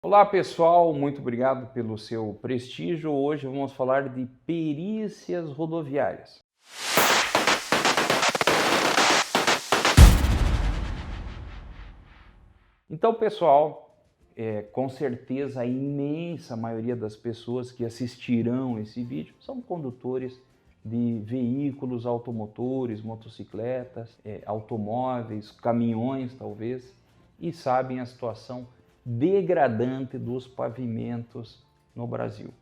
Olá pessoal, muito obrigado pelo seu prestígio. Hoje vamos falar de perícias rodoviárias. Então, pessoal, com certeza a imensa maioria das pessoas que assistirão esse vídeo são condutores de veículos automotores, motocicletas, automóveis, caminhões talvez, e sabem a situação degradante dos pavimentos no Brasil.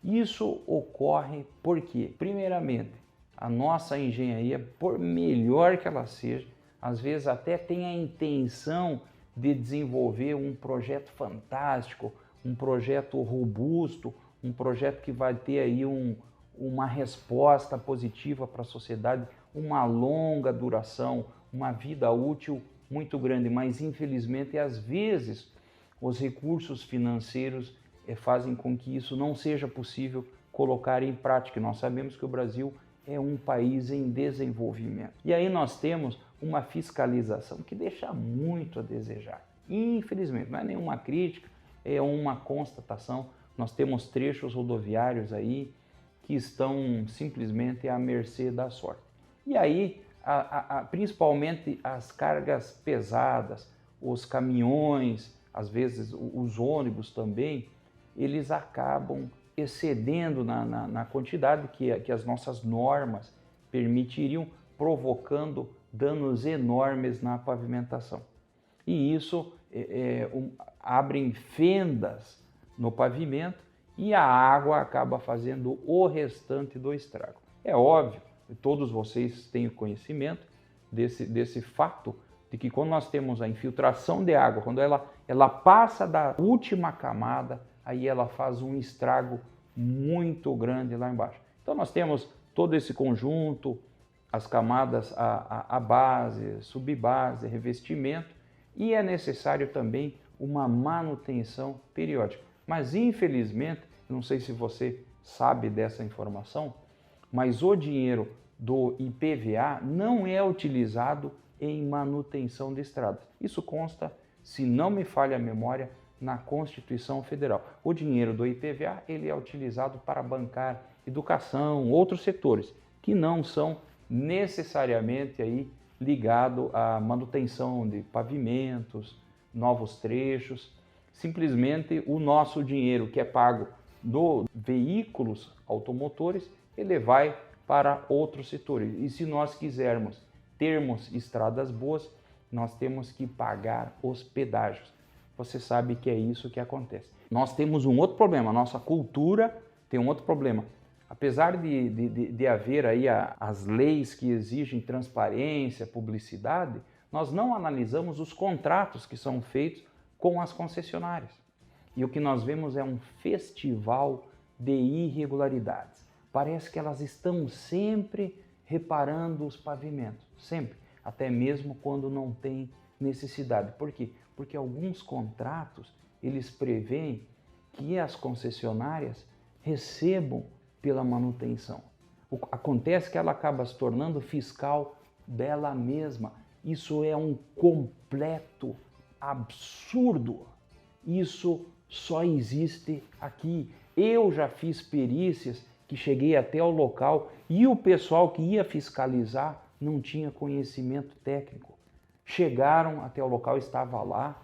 Isso ocorre porque, primeiramente, a nossa engenharia, por melhor que ela seja, às vezes até tem a intenção de desenvolver um projeto fantástico, um projeto robusto, um projeto que vai ter aí uma resposta positiva para a sociedade, uma longa duração, uma vida útil muito grande, mas infelizmente às vezes os recursos financeiros fazem com que isso não seja possível colocar em prática. Nós sabemos que o Brasil é um país em desenvolvimento. E aí nós temos uma fiscalização que deixa muito a desejar. Infelizmente, não é nenhuma crítica, é uma constatação. Nós temos trechos rodoviários aí que estão simplesmente à mercê da sorte. E aí, principalmente as cargas pesadas, os caminhões, às vezes os ônibus também, eles acabam excedendo na quantidade que as nossas normas permitiriam, provocando danos enormes na pavimentação. E isso abre fendas no pavimento e a água acaba fazendo o restante do estrago. É óbvio, todos vocês têm conhecimento desse fato, de que quando nós temos a infiltração de água, quando ela passa da última camada, aí ela faz um estrago muito grande lá embaixo. Então nós temos todo esse conjunto, as camadas, a base, subbase, revestimento, e é necessário também uma manutenção periódica. Mas infelizmente, não sei se você sabe dessa informação, mas o dinheiro do IPVA não é utilizado em manutenção de estradas. Isso consta, se não me falha a memória, na Constituição Federal. O dinheiro do IPVA ele é utilizado para bancar educação, outros setores que não são necessariamente aí ligado à manutenção de pavimentos, novos trechos. Simplesmente o nosso dinheiro que é pago dos veículos automotores, ele vai para outros setores. E se nós quisermos termos estradas boas, nós temos que pagar os pedágios. Você sabe que é isso que acontece. Nós temos um outro problema, a nossa cultura tem um outro problema. Apesar de haver aí as leis que exigem transparência, publicidade, nós não analisamos os contratos que são feitos com as concessionárias. E o que nós vemos é um festival de irregularidades. Parece que elas estão sempre reparando os pavimentos, sempre, até mesmo quando não tem necessidade. Por quê? Porque alguns contratos, eles prevêem que as concessionárias recebam pela manutenção. Acontece que ela acaba se tornando fiscal dela mesma. Isso é um completo absurdo. Isso só existe aqui. Eu já fiz perícias que cheguei até o local e o pessoal que ia fiscalizar não tinha conhecimento técnico. Chegaram até o local, estava lá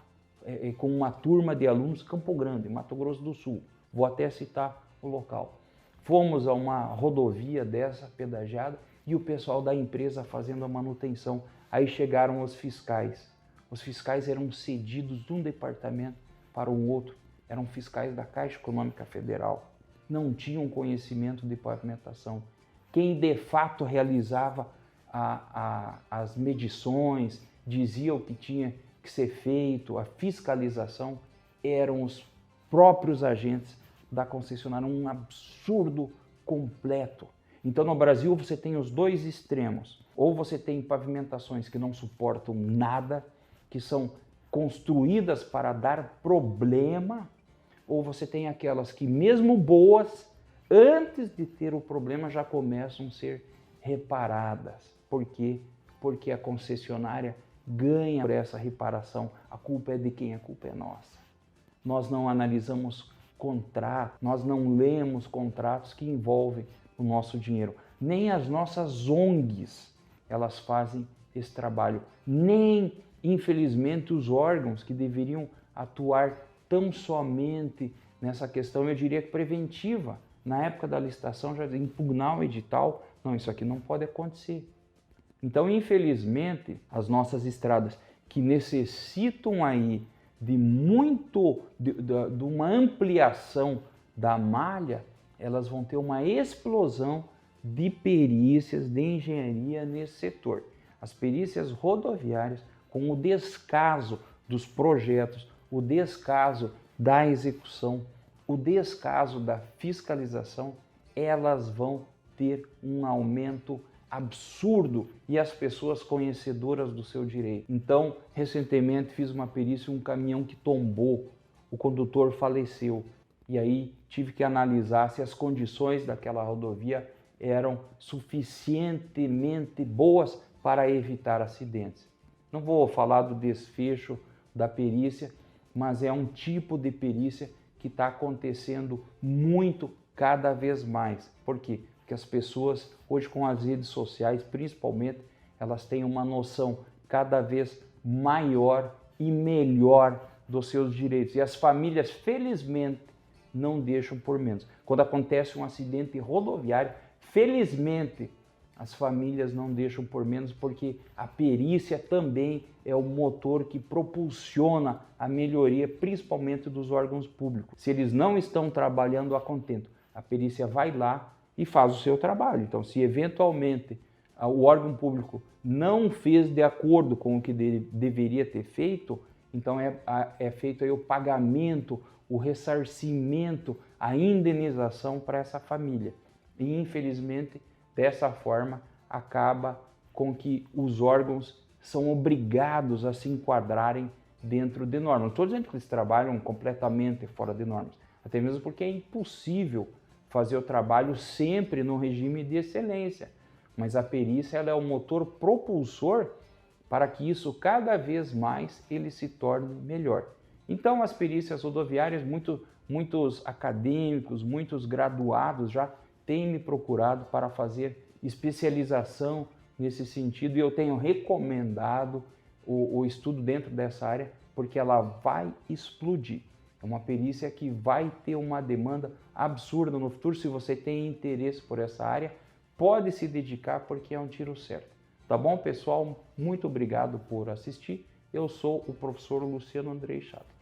com uma turma de alunos, Campo Grande, Mato Grosso do Sul. Vou até citar o local. Fomos a uma rodovia dessa pedagiada e o pessoal da empresa fazendo a manutenção. Aí chegaram os fiscais. Os fiscais eram cedidos de um departamento para o outro. Eram fiscais da Caixa Econômica Federal. Não tinham conhecimento de pavimentação. Quem de fato realizava as medições, dizia o que tinha que ser feito, a fiscalização, eram os próprios agentes da concessionária, um absurdo completo. Então no Brasil você tem os dois extremos, ou você tem pavimentações que não suportam nada, que são construídas para dar problema, ou você tem aquelas que mesmo boas, antes de ter o problema já começam a ser reparadas. Por quê? Porque a concessionária ganha por essa reparação. A culpa é de quem? A culpa é nossa. nós não analisamos contratos, nós não lemos contratos que envolvem o nosso dinheiro. Nem as nossas ONGs, elas fazem esse trabalho. Nem, infelizmente, os órgãos que deveriam atuar tão somente nessa questão, eu diria que preventiva, na época da licitação, já impugnar o edital. Não, isso aqui não pode acontecer. Então, infelizmente, as nossas estradas que necessitam aí de uma ampliação da malha, elas vão ter uma explosão de perícias de engenharia nesse setor. As perícias rodoviárias, com o descaso dos projetos, o descaso da execução, o descaso da fiscalização, elas vão ter um aumento absurdo e as pessoas conhecedoras do seu direito. Então, recentemente fiz uma perícia, um caminhão que tombou, o condutor faleceu e aí tive que analisar se as condições daquela rodovia eram suficientemente boas para evitar acidentes. Não vou falar do desfecho da perícia, mas é um tipo de perícia que está acontecendo muito, cada vez mais. Por quê? Porque as pessoas, hoje com as redes sociais, principalmente, elas têm uma noção cada vez maior e melhor dos seus direitos. E as famílias, felizmente, não deixam por menos. Quando acontece um acidente rodoviário, felizmente, as famílias não deixam por menos, porque a perícia também é o motor que propulsiona a melhoria, principalmente dos órgãos públicos. Se eles não estão trabalhando a contento, a perícia vai lá e faz o seu trabalho. Então, se eventualmente o órgão público não fez de acordo com o que deveria ter feito, então é feito aí o pagamento, o ressarcimento, a indenização para essa família. E, infelizmente, dessa forma, acaba com que os órgãos são obrigados a se enquadrarem dentro de normas. Não estou dizendo que eles trabalham completamente fora de normas, até mesmo porque é impossível fazer o trabalho sempre no regime de excelência. Mas a perícia ela é o motor propulsor para que isso cada vez mais ele se torne melhor. Então, as perícias rodoviárias, muitos acadêmicos, muitos graduados já têm me procurado para fazer especialização nesse sentido e eu tenho recomendado o estudo dentro dessa área porque ela vai explodir. É uma perícia que vai ter uma demanda absurda no futuro. Se você tem interesse por essa área, pode se dedicar porque é um tiro certo. Tá bom, pessoal? Muito obrigado por assistir. Eu sou o professor Luciano Andrei Chato.